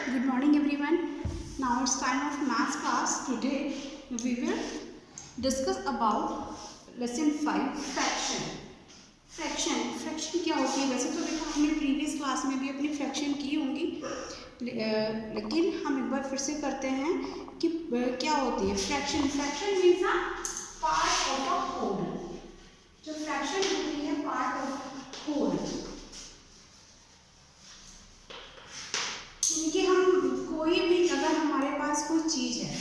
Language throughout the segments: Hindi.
Good morning everyone. Now it's time of maths class. Today we will discuss about lesson 5 fraction क्या होती है। वैसे तो देखो हमने प्रीवियस क्लास में भी अपनी फ्रैक्शन की होंगी, लेकिन हम एक बार फिर से करते हैं कि क्या होती है fraction. Fraction means a part of a whole. जो फ्रैक्शन होती है पार्ट ऑफ होल, यानी कि हम कोई भी अगर हमारे पास कोई चीज़ है,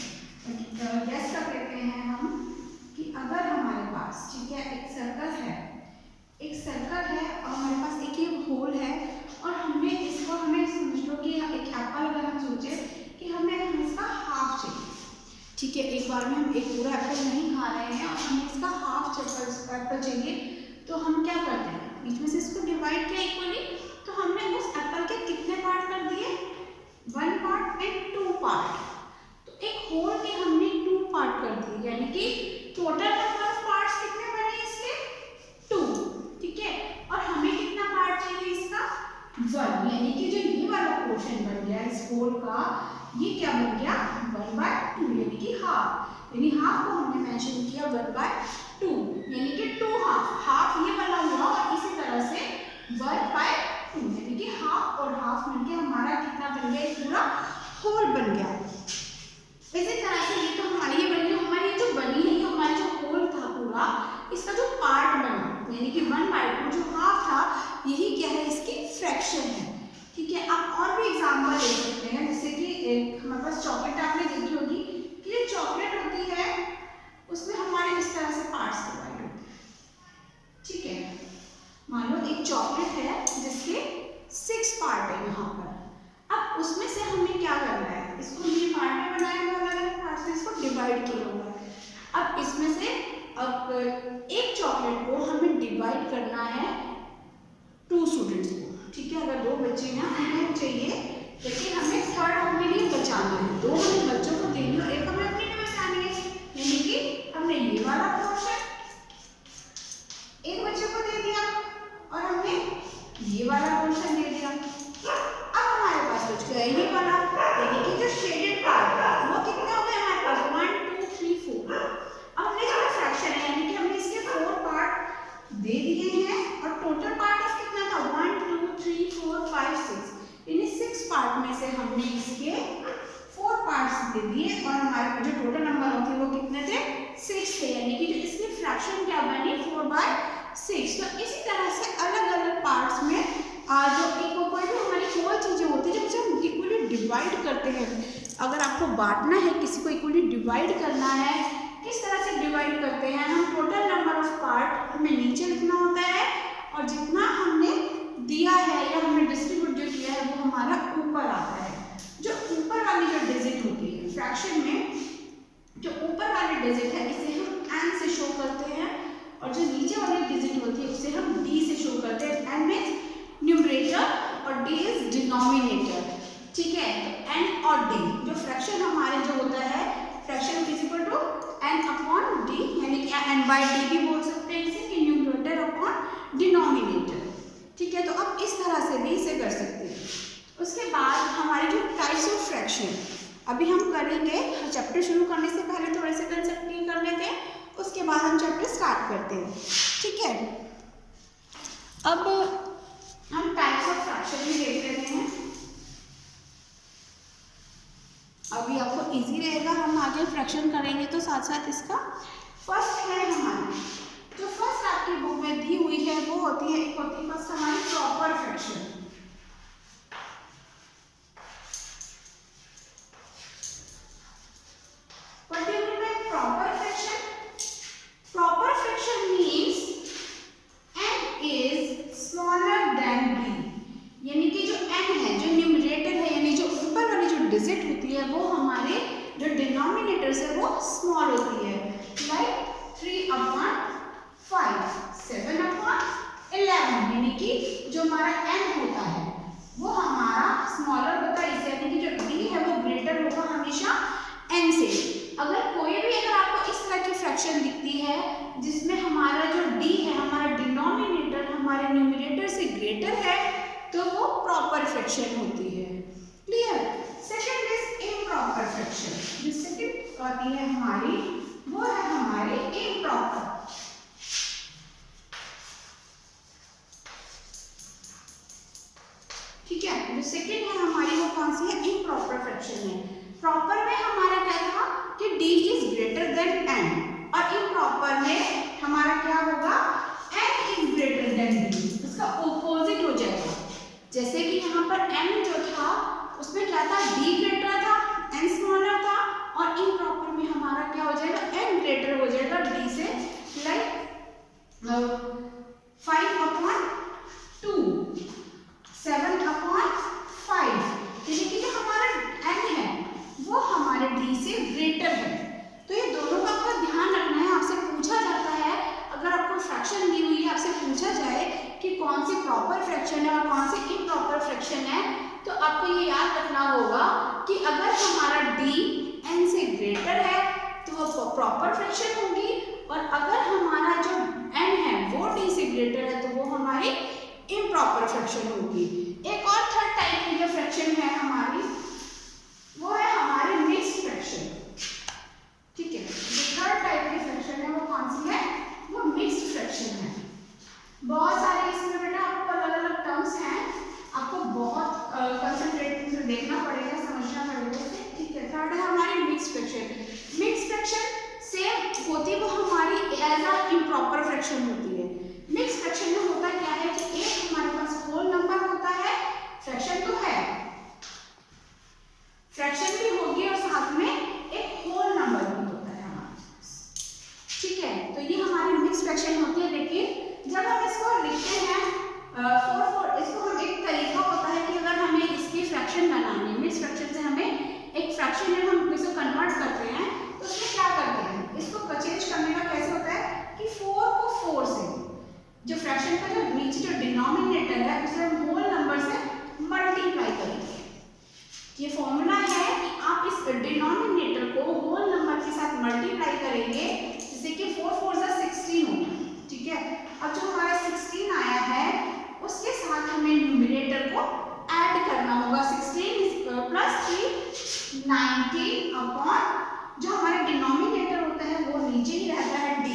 गैस कर लेते हैं हम कि अगर हमारे पास ठीक है एक सर्कल है और हमारे पास एक ये होल है और हमने इसको हमें समझ लो कि एक एप्पल अगर हम सोचे कि हमें इसका हाफ चाहिए, ठीक है। एक बार में हम एक पूरा एप्पल नहीं खा रहे हैं और हमें इसका हाफ एप्पल चाहिए, तो हम क्या करते हैं बीच में से इसको डिवाइड किया इक्वली। तो हमने उस एप्पल के कितने पार्ट कर दिए, 1 पार्ट एंड 2 पार्ट। तो एक होल के हमने 2 पार्ट कर दिए, यानी कि टोटल नंबर ऑफ पार्ट्स कितने बने इसके 2, ठीक है। और हमें कितना पार्ट चाहिए इसका 1, यानी कि जो ये वाला पोर्शन बन गया इस होल का, ये क्या बन गया 1/2, यानी कि हाफ। यानी हाफ को हमने मेंशन किया 1/2, यानी कि 2 हाफ ये वाला हुआ और इसी तरह से 1/2, यानी कि हाफ और हाफ मिलके हमारा कितना बन गया, एक पूरा होल बन गया। इसी तरह से ये तो हमारी ये बनी, हमारी जो बनी है ये हमारी जो होल था पूरा, इसका जो पार्ट बना यानी कि 1/2 जो हाफ था, यही क्या है इसकी फ्रैक्शन है, ठीक है। आप और भी एग्जांपल ले सकते हैं, जैसे कि एक हमारे पास चॉकलेट आपने देखी होगी कि ये चॉकलेट होती है उसमें हमारे इस तरह से पार्ट्स डिवाइड होते हैं, ठीक है। मान लो एक चॉकलेट है जिसके 6 पार्ट है यहाँ पर। अब उसमें से हमें क्या करना है, इसको ये पार्ट में बनाया हुआ अलग-अलग पार्ट से इसको डिवाइड किया हुआ है। अब इसमें से अब एक चॉकलेट को हमें डिवाइड करना है 2 स्टूडेंट्स को, ठीक है। अगर 2 बच्चे हैं हमें चाहिए, लेकिन हमें थर्ड अपने लिए बचाना है। 2 हमें बच्चों को देनी और एक हमें अपने लिए बचानी है, यानी कि हमने ये वाला पोर्शन एक बच्चे को दे दिया और हमने ये वाला पोर्शन दे दिया। अब हमारे पास बच गया ये वाला, यानी कि जो शेडेड पार्ट है वो कितने हो गए हमारे पास 1 2 3 4। अब हमने जो फ्रैक्शन है यानी कि हमने इसके 4 पार्ट दे दिए हैं और टोटल पार्ट कितना था 1 2 3 4 5 6, यानी 6 पार्ट में से हमने इसके 4 पार्ट्स दे दिए और हमारे जो टोटल नंबर होते वो कितने थे 6 थे, यानी कि जो इसकी फ्रैक्शन क्या बनी 4/6। तो इसी तरह से अलग अलग पार्ट्स में जो एक कोई भी हमारी होल चीज़ें होती है जब उसे हम इक्वली डिवाइड करते हैं। अगर आपको बांटना है, किसी को इक्वली डिवाइड करना है, किस तरह से डिवाइड करते हैं हम, टोटल नंबर ऑफ पार्ट हमें नीचे लिखना होता है और जितना हमने दिया है या हमने डिस्ट्रीब्यूट जो किया है वो हमारा ऊपर आता है। जो ऊपर वाली जो डिजिट होती है फ्रैक्शन में, जो ऊपर वाली डिजिट है इसे हम n से शो करते हैं और जो नीचे वाली डिजिट होती है उसे हम d से शो करते हैं। n मीन्स न्यूमरेटर और d इज डिनोमिनेटर, ठीक है। तो n और d जो फ्रैक्शन हमारे जो होता है fraction is equal to n/d, यानी कि n/d भी बोल सकते हैं इसे कि न्यूमरेटर अपॉन डिनोमिनेटर, ठीक है। तो अब इस तरह से भी इसे कर सकते हैं। उसके बाद हमारी जो टाइप्स ऑफ फ्रैक्शन अभी हम करेंगे, चैप्टर शुरू करने से पहले थोड़े से कंसेप्ट क्लियर कर लेते हैं, उसके बाद हम चैप्टर स्टार्ट करते हैं, ठीक है। अब हम टाइप्स ऑफ फ्रैक्शन भी देख लेते हैं, अभी आपको इजी रहेगा, हम आगे फ्रैक्शन करेंगे तो साथ साथ इसका। फर्स्ट है हमारी जो फर्स्ट आपकी बुक में दी हुई है वो होती है, एक होती है फर्स्ट हमारी proper fraction. What do you mean by proper fraction? Proper fraction means n is smaller than b, यानी कि जो n है जो न्यूमरेटर है यानी जो ऊपर वाली जो डिजिट होती है वो हमारे जो डिनोमिनेटर से वो स्मॉल होती है, लाइक 3/5 7/11, यानी कि जो हमारा n होता है वो हमारा स्मॉलर होता है इसे, यानी कि जो d है वो ग्रेटर होगा हमेशा n से। अगर कोई भी अगर आपको इस तरह की फ्रैक्शन दिखती है जिसमें हमारा जो d है हमारा डिनोमिनेटर हमारे न्यूमरेटर से ग्रेटर है तो वो प्रॉपर फ्रैक्शन होती है, क्लियर। होती है हमारी, वो है हमारी इम्प्रॉपर। ठीक है, जो सेकंड है हमारी वो कौन सी है, इम्प्रॉपर फ्रैक्शन है। प्रॉपर में हमारा क्या था कि d is greater than n, और इम्प्रॉपर में हमारा क्या होगा, n is greater than d, उसका ऑपोजिट हो जाएगा। जैसे कि यहाँ पर n जो था उसमें क्या था, d ग्रेटर था, n स्मॉलर था, और इम्प्रॉपर में हमारा क्या हो जाएगा, n ग्रेटर हो जाएगा d से, लाइक 5/2, 7/5। यानी कि जो हमारा n है वो हमारे d से ग्रेटर है। तो ये दोनों का आपको ध्यान रखना है। आपसे पूछा जाता है, अगर आपको फ्रैक्शन दी हुई है, आपसे पूछा जाए कि कौन सी प्रॉपर फ्रैक्शन है और कौन सी इम्प्रॉपर फ्रैक्शन है, तो आपको ये याद रखना होगा कि अगर हमारा d n से ग्रेटर है तो वो प्रॉपर फ्रैक्शन होगी, और अगर हमारा जो n है वो d से ग्रेटर है तो वो हमारी इम्प्रॉपर फ्रैक्शन होगी। एक और थर्ड टाइप की जो फ्रैक्शन है हमारी, वो है हमारी मिक्स्ड फ्रैक्शन। ठीक है, जो थर्ड टाइप की फ्रैक्शन है वो कौन सी है, वो मिक्स्ड फ्रैक्शन है। बहुत सारे इसमें बेटा आपको अलग अलग टर्म्स हैं, आपको बहुत कंसंट्रेट से देखना पड़ेगा, समझना पड़ेगा। ठीक है, थर्ड है हमारी mixed fraction. Mixed fraction same होती है, वो हमारी एज अ इम्प्रॉपर फ्रैक्शन होती है। मिक्स्ड फ्रैक्शन में होता क्या है कि एक हमारे पास होल नंबर होता है, फ्रैक्शन तो है, फ्रैक्शन भी होगी और साथ में एक होल नंबर भी होता है हमारे पास। ठीक है, तो ये हमारी मिक्स फ्रैक्शन होती है। लेकिन जब हम इसको लिखते हैं इसको हम एक तरीका होता है कि अगर हमें इसकी फ्रैक्शन बनानी है, मिक्स फ्रैक्शन से हमें एक फ्रैक्शन में हम इसको कन्वर्ट करते हैं, तो उसमें क्या करते हैं, इसको चेंज करने का कैसे होता है कि 4 को 4 से, जो फ्रैक्शन का जो नीचे जो डिनोमिनेटर है उसे हम होल नंबर से मल्टीप्लाई करेंगे। ये फॉर्मूला है कि आप इस डिनोमिनेटर को होल नंबर के साथ मल्टीप्लाई करेंगे, जैसे कि 4 4 जा 16 होगा। ठीक है, अब जो हमारा 16 आया है उसके साथ हमें न्यूमरेटर को ऐड करना होगा। 16 प्लस 3 19 अपॉन जो हमारा डिनोमिनेटर होता है वो नीचे ही रहता है d।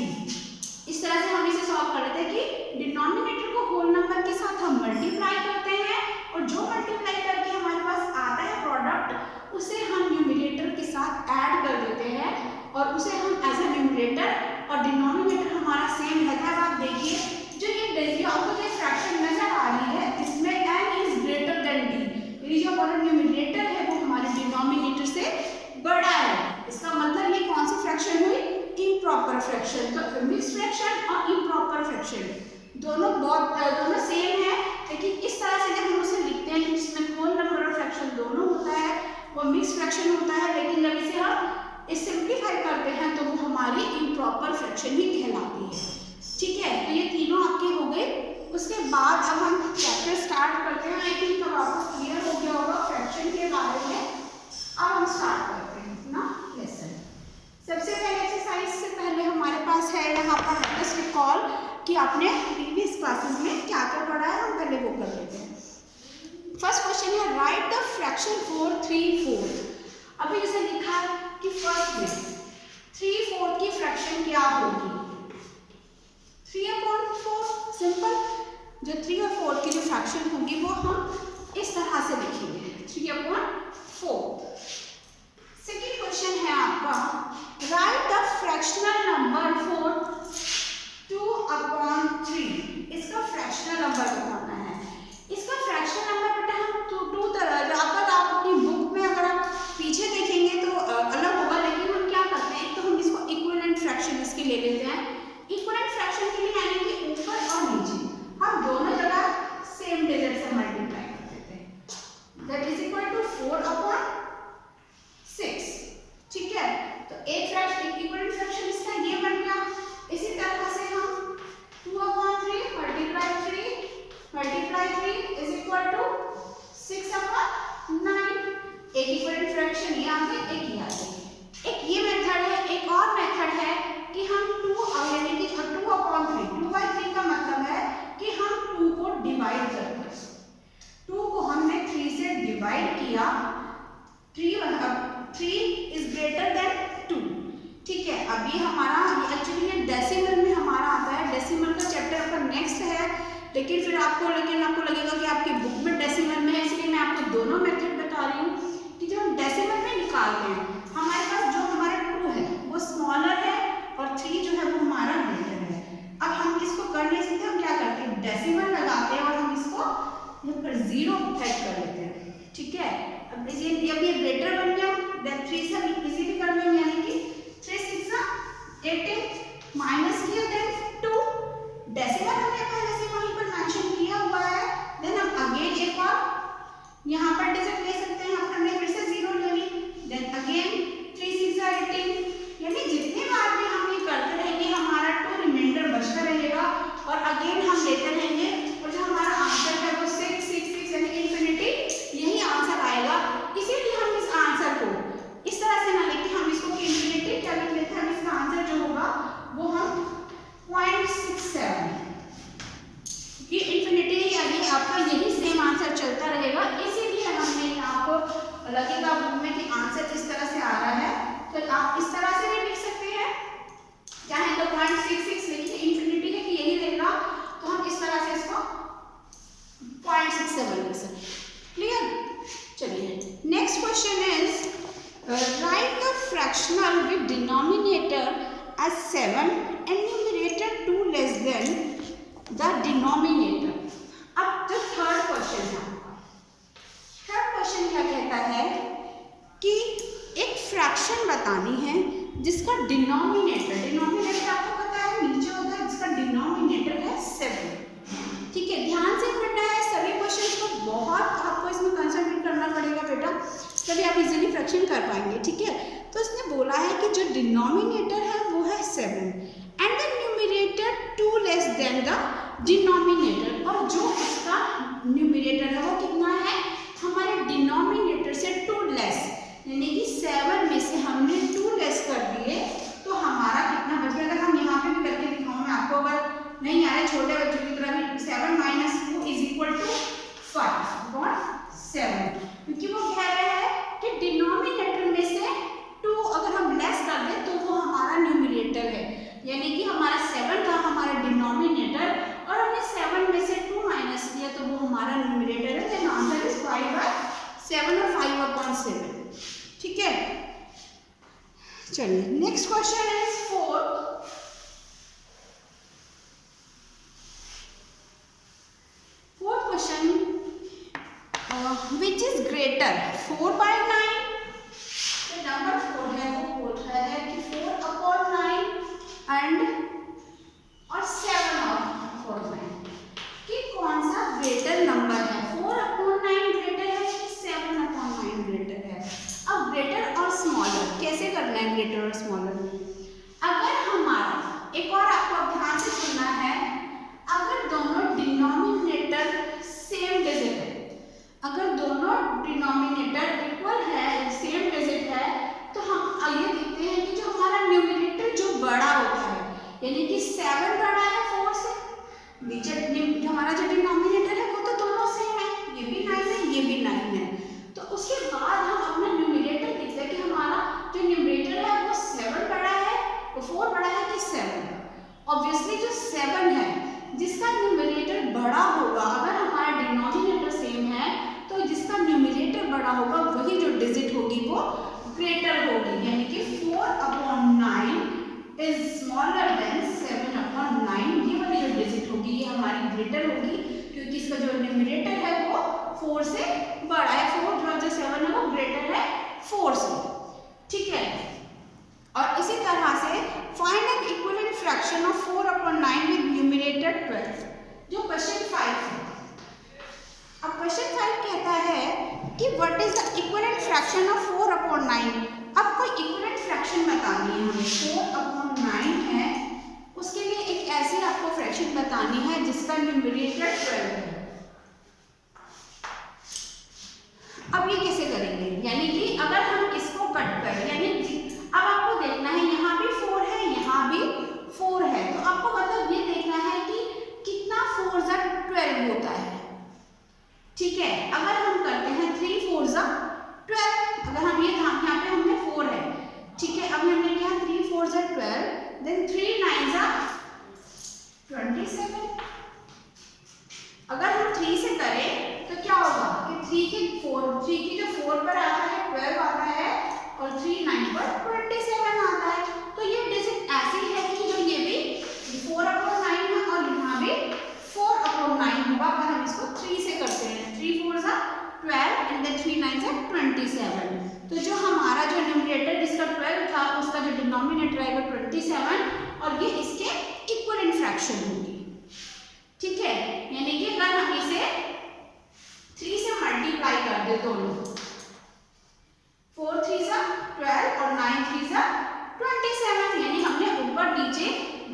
इस तरह से हम इसे सॉल्व कर रहे थे कि डिनोमिनेटर को होल नंबर के साथ हम मल्टीप्लाई करते हैं, और जो मल्टीप्लाई करके हमारे पास आता है प्रोडक्ट, उसे हम न्यूमरेटर के साथ ऐड कर देते हैं, और उसे हम एज ए न्यूमरेटर और डिनोमिनेटर हमारा सेम रहता है। अब आप देखिए, जो ये आपको जो फ्रैक्शन नजर आ रही है इसमें n is greater than d, ये जो हमारा न्यूमरेटर है वो हमारे डिनोमिनेटर से बड़ा है। इसका मतलब ये कौन सी फ्रैक्शन हुई, इम्प्रॉपर फ्रैक्शन। तो मिक्स्ड फ्रैक्शन और इम्प्रॉपर फ्रैक्शन दोनों सेम है, लेकिन इस तरह से जब हम उसे लिखते हैं जिसमें होल नंबर और फ्रैक्शन दोनों होता है वो मिक्स्ड फ्रैक्शन होता है। लेकिन जब इसे हम सिंप्लीफाई करते हैं तो वो हमारी इम्प्रॉपर फ्रैक्शन ही कहलाती है। ठीक है, तो ये तीनों आपके हो गए। उसके बाद अब हम चैप्टर स्टार्ट करते हैं। आई थिंक अब आपको क्लियर हो गया होगा फ्रैक्शन के बारे में। अब हम स्टार्ट करते हैं ना लेसन। सबसे पहले एक्सरसाइज से पहले हमारे पास है यहाँ पर लेट्स रिकॉल कि आपने प्रीवियस क्लासेस में क्या क्या पढ़ा है, हम पहले वो कर लेते हैं। फर्स्ट क्वेश्चन है राइट द फ्रैक्शन फॉर 3/4। अभी जैसे लिखा है कि फर्स्ट में 3/4 की फ्रैक्शन क्या होगी, 3/4 सिंपल। जो 3 और 4 की जो फ्रैक्शन होगी वो हम इस तरह से लिखेंगे 3/4। सेकेंड क्वेश्चन है आपका right the fractional number for 2/3। इसका फ्रैक्शनल नंबर बताना है। इसका फ्रैक्शनल नंबर बेटा हम 2 तरह, अगर आप अपनी बुक में अगर आप पीछे देखेंगे तो अलग होगा, लेकिन हम क्या करते हैं, तो हम इसको इक्विवेलेंट फ्रैक्शन इसके ले लेते हैं। इक्विवेलेंट फ्रैक्शन के लिए यानी कि ऊपर और नीचे हम दोनों जगह सेम डिजिट से मल्टीप्लाई कर देते हैं। That is equal to 4/6। ठीक है, तो एक फ्रैक्शन इक्विवेलेंट फ्रैक्शन इसका ये बन गया। इसी तरह से हम 2/3 मल्टीप्लाई 3 इज इक्वल टू 6/9। एक इक्विवेलेंट फ्रैक्शन ये आ गई, एक ये आ गई। एक ये मेथड है। एक और मेथड है कि हम 2 यानी कि 2/3 का मतलब है कि हम 2 को डिवाइड करते हैं। 2 को हमने 3 से डिवाइड किया, 3 इज ग्रेटर देन 2। ठीक है, अभी हमारा एक्चुअली ये डेसिमल में हमारा आता है, डेसिमल का चैप्टर आपका नेक्स्ट है, लेकिन फिर आपको लगेगा कि आपकी बुक में डेसिमल में है, इसलिए मैं आपको दोनों मेथड बता रही हूँ कि जब हम डेसिमल में निकालते हैं हमारे पास जो हमारा 2 है वो स्मॉलर है और 3 जो है वो हमारा ग्रेटर है। अब हम इसको कर नहीं सकते, हम क्या करते हैं डेसिमल लगाते हैं और हम इसको यहाँ पर 0 सेट कर लेते हैं। ठीक है, अब ये ग्रेटर बन गया, देन 3 से हम इजीली कर लेंगे, यानी कि 3 6 18 माइनस किया देन 2 डेसिमल हमने पहले से वहीं पर मेंशन किया हुआ है। देन हम अगेन एक और यहाँ पर डिजिट ले सकते हैं, यहाँ पर हमने फिर से 0 ले ली, देन अगेन 3 6 18, यानी जितनी बार भी हम ये करते रहेंगे हमारा 2 रिमाइंडर बचता रहेगा और अगेन हम लेते रहेंगे और जो हमारा आंसर है वो 6 6 6 यानी इंफिनिटी यही आंसर आएगा। इसीलिए हम इस आंसर को इस तरह से ना लेके हम इसको इंफिनिटी क्या लिख लेते हैं, हम इसका आंसर जो होगा वो हम 0.67, ये इंफिनिटी यानी आपका यही सेम आंसर चलता रहेगा। इसीलिए हमने यहाँ को लगेगा बुक में कि आंसर जिस तरह से आ रहा है तो आप इस तरह से भी लिख सकते हैं, चाहे तो 0.66 लिखिए, इंफिनिटी है कि यही रहेगा तो हम इस तरह से इसको 0.67 लिख सकते हैं। क्लियर? चलिए next question is right the fractional with denominator as 7 and numerator 2 less than the denominator। अब जो थर्ड क्वेश्चन है आपका, थर्ड क्वेश्चन क्या कहता है कि एक फ्रैक्शन बतानी है जिसका डिनोमिनेटर आपको पता है नीचे होता है, जिसका डिनोमिनेटर है 7। ठीक है, ध्यान से पढ़ना है सभी क्वेश्चन को, बहुत आपको इसमें कंसंट्रेट करना पड़ेगा बेटा, तभी आप इजीली फ्रैक्शन कर पाएंगे। ठीक है, तो इसने बोला है कि जो डिनोमिनेटर है वो है 7 and the numerator 2 less than the denominator, और जो इसका न्यूमरेटर है वो कितना है हमारे डिनोमिनेटर से 2 लेस, यानी कि 7 में से हमने 2 लेस कर दिए तो हमारा कितना बच गया। अगर हम यहाँ पे भी करके दिखाऊँ मैं आपको, अगर नहीं आ रहा है छोटे बच्चों की तरह भी, 7 माइनस 2 इज इक्वल टू 5/7, क्योंकि वो कह रहे हैं कि डिनोमिनेटर में से 2 अगर हम लेस कर दें तो वो हमारा न्यूमरेटर है, यानी कि हमारा 7 था हमारा डिनोमिनेटर और हमने 7 में से 2 माइनस किया तो वो हमारा न्यूमरेटर है। देन आंसर इज 5/7 और 5/7। ठीक है, चलिए next question is 4। Fourth question which is greater 4/9, number 4 है वो बोल रहा है कि 4/9 एंड और 7/9 कि कौन सा ग्रेटर नंबर है, 4/9 ग्रेटर है कि 7/9 ग्रेटर है। अब ग्रेटर और स्मॉलर कैसे करना है, ग्रेटर और स्मॉलर अगर हमारा एक और आपको ध्यान से सुनना है, अगर दोनों डिनोमिनेटर सेम डिजिट है, अगर दोनों डिनोमिनेटर इक्वल है सेम डिजिट है तो हम ये देखते हैं कि जो हमारा न्यूमरेटर जो बड़ा होता है, यानी कि 7 बड़ा है 4 से, नीचे हमारा जो डिनोमिनेटर है वो तो दोनों सेम है, ये भी 9 है ये भी 9 है, तो उसके बाद हम अपना न्यूमरेटर देखते हैं कि हमारा जो न्यूमरेटर है वो 7 बड़ा है, वो 4 बड़ा है कि 7। ऑब्वियसली जो 7 है जिसका न्यूमरेटर बड़ा होगा, अगर हमारा डिनोमिनेटर सेम है तो जिसका न्यूमरेटर बड़ा होगा वही जो डिजिट होगी वो ग्रेटर होगी, यानी कि 4/9 इज स्मॉलर देन 7/9, ये वाली जो डिजिट होगी ये हमारी ग्रेटर होगी क्योंकि इसका जो न्यूमरेटर है वो 4 से बड़ा है, 4 जो 7 है वो ग्रेटर है 4 से। ठीक है, और इसी तरह से find N equivalent fraction of 4/9 with numerator 12, जो क्वेश्चन 5 है। अब क्वेश्चन 5 कहता है कि what is the equivalent fraction of 4/9। अब कोई इक्विवेलेंट फ्रैक्शन बतानी है हमें, 4/9 है, उसके लिए एक ऐसी आपको फ्रैक्शन बतानी है जिसका न्यूमरेटर 12 है। अब ये कैसे करेंगे, यानी कि अगर हम इसको कट करें, यानी अब आपको देखना है यहाँ भी 4 है यहाँ भी 4 है, तो आपको मतलब ये देखना है कि कितना 4 × 12 होता है। ठीक है, अगर हम करते हैं 3 4 × 12, अगर हम ये यहाँ पे हमने 4 है, ठीक है, अब हमने क्या 3 4 3 9 पर 27 आता है। तो ये डिजिट ऐसी है कि जो ये भी 4/9 है और यहाँ भी 4/9 होगा, पर हम इसको 3 से करते हैं। 3 4 12 एंड देन 3 9 27। तो जो हमारा जो न्यूमरेटर जिसका 12 था उसका जो डिनोमिनेटर है वो 27 और ये इसके इक्विवेलेंट फ्रैक्शन होगी। ठीक है, यानी कि अगर हम इसे 3 से मल्टीप्लाई कर दे दोनों, 4 3 12 और 9 3 27, यानी हमने ऊपर नीचे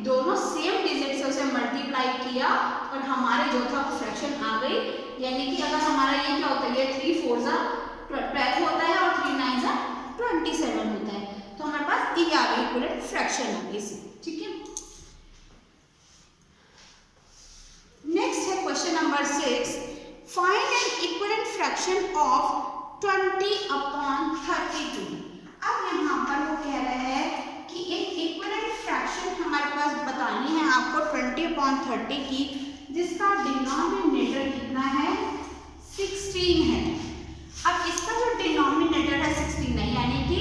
दोनों सेम डिजिट से उसे मल्टीप्लाई किया और हमारे जो था वो फ्रैक्शन आ गई। यानी कि अगर हमारा ये क्या होता है, 3 4 12 होता है और 3 9 27 होता है, तो हमारे पास ये आ गई इक्विवेलेंट फ्रैक्शन आ गई। ठीक है, नेक्स्ट है question number 6, find N equivalent fraction of 20/32। अब यहाँ पर वो कह रहे हैं कि एक इक्विवेलेंट फ्रैक्शन हमारे पास बतानी है आपको 20/30 की, जिसका डिनोमिनेटर कितना है, 16 है। अब इसका जो डिनोमिनेटर है 16 है, यानी कि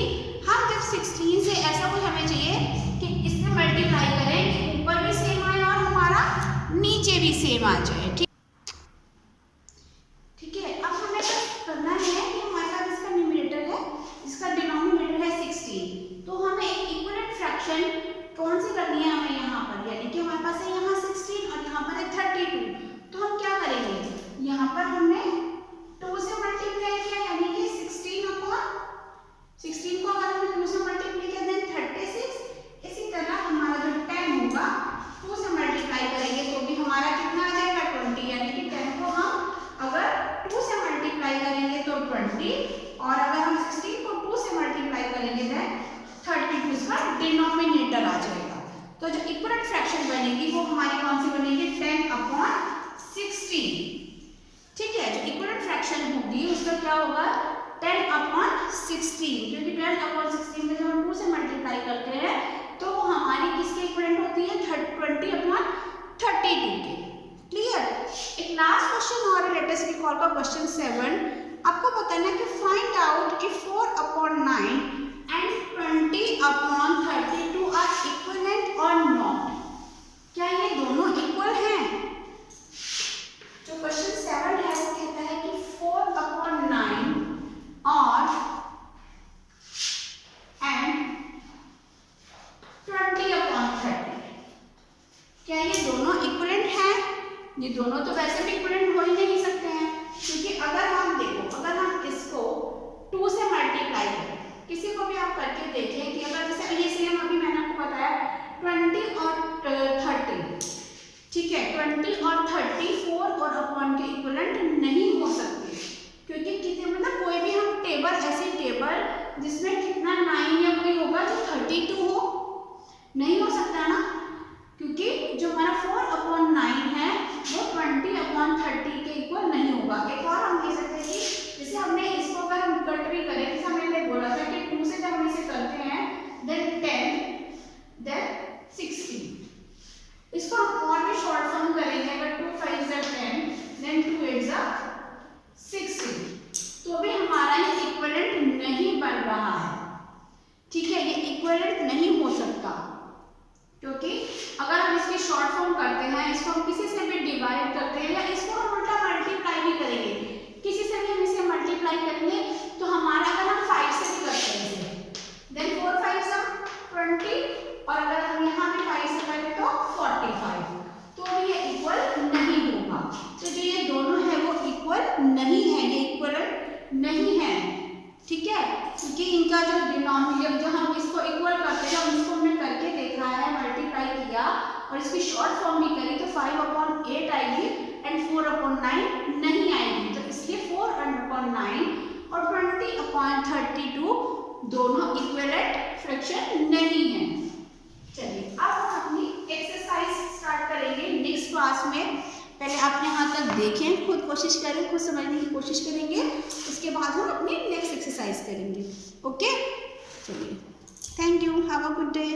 हम जब 16 से ऐसा कुछ हमें चाहिए कि इससे मल्टीप्लाई करें कि ऊपर भी सेम आए और हमारा नीचे भी सेम आ जाए। ठीक है, अब हमें बस करना है कि हमारे पास इसका न्यूमरेटर है, इसका डिनोमिनेटर है 16, तो हमें एक इक्विवेलेंट फ्रैक्शन कौन सी करनी है हमें यहाँ पर, यानी कि हमारे पास है यहाँ 16 और यहाँ पर है 32। तो हम क्या करेंगे, यहाँ पर हमने 2 से मल्टीप्लाई किया, यानी कि 16 को अगर हमने 2 से मल्टीप्लाई किया देन 36। इसी तरह हमारा जो 10 होगा 2 से मल्टीप्लाई करेंगे तो भी हमारा कितना आ जाएगा, 20, यानी कि 10 को हम अगर 2 से मल्टीप्लाई करेंगे तो 20, और अगर हम 16 को 2 से मल्टीप्लाई करेंगे देन 32 इसका डिनोमिनेटर आ जाएगा। तो जो इक्विवेलेंट फ्रैक्शन बनेगी वो हमारी कौन सी बनेगी, 10/16। ठीक है, जो इक्विवेलेंट फ्रैक्शन होगी उसका क्या होगा, 10/16, क्योंकि 10/16 में जब हम 2 से मल्टीप्लाई करते हैं तो वो हमारी किसके इक्विवेलेंट होती है, 20/32 के। क्लियर। एक लास्ट क्वेश्चन और लेटेस्ट रिकॉल का क्वेश्चन 7, आपको बताना है कि फाइंड आउट कि 4/9 एंड 20/32 आर इक्विवेलेंट और नॉट। क्या ये दोनों इक्वल हैं? जो क्वेश्चन 7 है वो कहता है कि 4/9 और एंड 20/30, क्या ये दोनों इक्विवेलेंट हैं? ये दोनों तो वैसे भी इक्विवेलेंट हो ही नहीं सकते हैं, क्योंकि अगर हम देखो, अगर हम इसको 2 से मल्टीप्लाई करें, किसी को भी आप करके देखिए कि अगर जैसे ये सेम अभी मैंने आपको बताया 20 और 30, ठीक है, 20 और 30 4 और अपॉन के इक्विवेलेंट नहीं हो सकते, क्योंकि कितने मतलब कोई भी हम टेबल, ऐसी टेबल जिसमें कितना 9 या कोई होगा जो 32 हो, नहीं हो सकता ना, क्योंकि जो हमारा 4/9 है वो 20/30 के इक्वल नहीं होगा। एक और हम कह सकते हैं कि जैसे हमने इसको अगर हम कट भी करें, जैसे हमने बोला था कि 2 से जब हम इसे करते हैं देन 10 देन 16, इसको हम और भी शॉर्ट फॉर्म करेंगे, अगर 2 5 10 देन 2 8 16, तो भी हमारा ये इक्विवेलेंट नहीं बन रहा है। ठीक है, ये इक्विवेलेंट नहीं हो सकता, क्योंकि अगर हम इसकी शॉर्ट फॉर्म करते हैं, इसको हम किसी से भी डिवाइड करते हैं या इसको हम उल्टा मल्टीप्लाई भी करेंगे, किसी से भी हम इसे मल्टीप्लाई करेंगे तो हमारा, अगर हम 5 से भी करते हैं देन 4 5 20, और अगर हम यहाँ भी 5 से करें तो 45, तो भी ये इक्वल नहीं होगा। तो जो ये दोनों है वो इक्वल नहीं है, ये इक्वल नहीं है। ठीक है, क्योंकि इनका जो डिनोमिनेटर, जो हम इसको इक्वल करते हैं, इसको हमने करके देखा है, मल्टीप्लाई किया और इसकी शॉर्ट फॉर्म भी करी तो 5/8 आएगी एंड 4/9 नहीं आएगी, तो इसलिए 4/9 और 20/32 दोनों इक्विवेलेंट फ्रैक्शन नहीं है। चलिए अब हम अपनी एक्सरसाइज स्टार्ट करेंगे नेक्स्ट क्लास में। पहले आप यहाँ तक देखें, खुद कोशिश करें, खुद समझने की कोशिश करेंगे, उसके बाद हम अपनी नेक्स्ट एक्सरसाइज करेंगे। ओके, चलिए, thank you, have a good day.